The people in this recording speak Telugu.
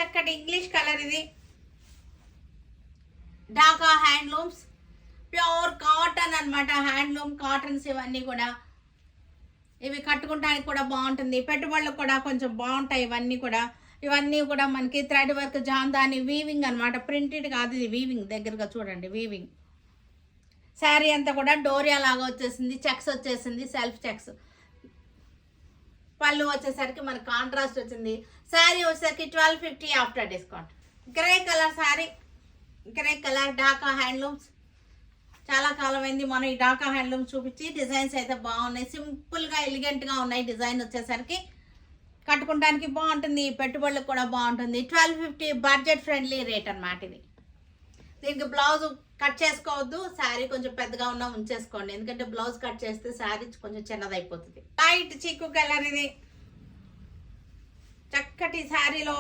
చక్కటి ఇంగ్లీష్ కలర్ ఇది. ఢాకా హ్యాండ్లూమ్స్, ప్యూర్ కాటన్ అన్నమాట. హ్యాండ్లూమ్ కాటన్స్ ఇవన్నీ కూడా. ఇవి కట్టుకోవడానికి కూడా బాగుంటుంది, పెట్టుబడులకు కూడా కొంచెం బాగుంటాయి. ఇవన్నీ కూడా మనకి థ్రెడ్ వర్క్, జాందాని, వీవింగ్ అనమాట. ప్రింటెడ్ కాదు, ఇది వీవింగ్. దగ్గరగా చూడండి, వీవింగ్. శారీ అంతా కూడా డోరియా లాగా వచ్చేసింది, చెక్స్ వచ్చేసింది, సెల్ఫ్ చెక్స్. పళ్ళు వచ్చేసరికి మనకి కాంట్రాస్ట్ వచ్చింది. శారీ వచ్చేసరికి 1250 after discount. Grey colour sari, grey colour Dhaka handlooms. చాలా కాలం అయింది మనం ఈ ఢాకా హ్యాండ్లూమ్స్ చూపించి. డిజైన్స్ అయితే బాగున్నాయి, సింపుల్గా ఎలిగెంట్గా ఉన్నాయి. డిజైన్ వచ్చేసరికి కట్టుకోవడానికి బాగుంటుంది, పెట్టుబడులకు కూడా బాగుంటుంది. 1250 బడ్జెట్ ఫ్రెండ్లీ రేట్ అన్నమాట ఇది. దీనికి బ్లౌజ్ కట్ చేసుకోవద్దు, శారీ కొంచెం పెద్దగా ఉన్నా ఉంచేసుకోండి, ఎందుకంటే బ్లౌజ్ కట్ చేస్తే శారీ కొంచెం చిన్నదైపోతుంది. లైట్ చీకు కలర్ ఇది. చక్కటి శారీలో